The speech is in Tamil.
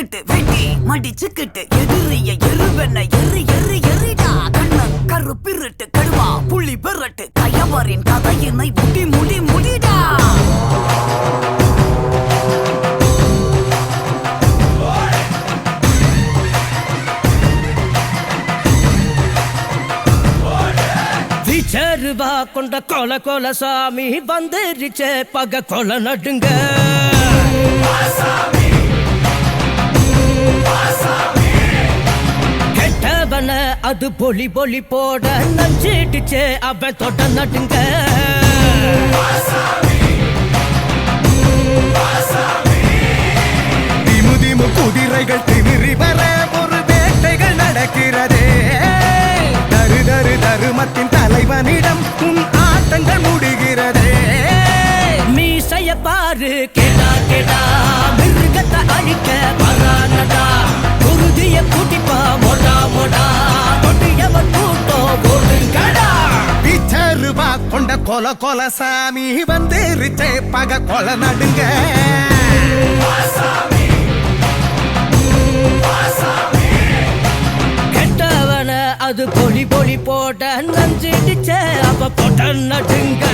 வெட்டிக்கிட்டு வெட்டி மடிச்சுக்கிட்டு எதிரிய எருவென்ன எரி எரி எரிடா கண்ண கருப்பிருட்டு கடுவா புள்ளி பெறட்டு கயவரின் கதையினை முடி முடி முடிடா வீச்சருவா கொண்ட கொல கொல சாமி வந்துருச்சே பக கொல நடுங்க கெட்டவன அது பொலி பொலி போட நஞ்சிடுச்சே அவன் தொட நடுங்க திமு திமு குதிரைகள் திமிரி வர ஒரு வேட்டைகள் நடக்கிறதே தரு தரு தருமத்தின் தலைவனிடம் உன் ஆட்டங்கள் முடிகிறதே மீசைய பாரு கேடா கேடா மிருகத்தை அழிக்க வரானடா குருதிய குடிப்பா மொடா மொடா கொட்டியவன் கூட்டம் ஓடுங்கடா பிச்சருவா கொண்ட கொல கொல சாமி வந்துருச்சே பக கொல நடுங்க கெட்டவன அது பொலி பொலி போட்ட நஞ்சிடுச்சே அவ போட்ட நடுங்க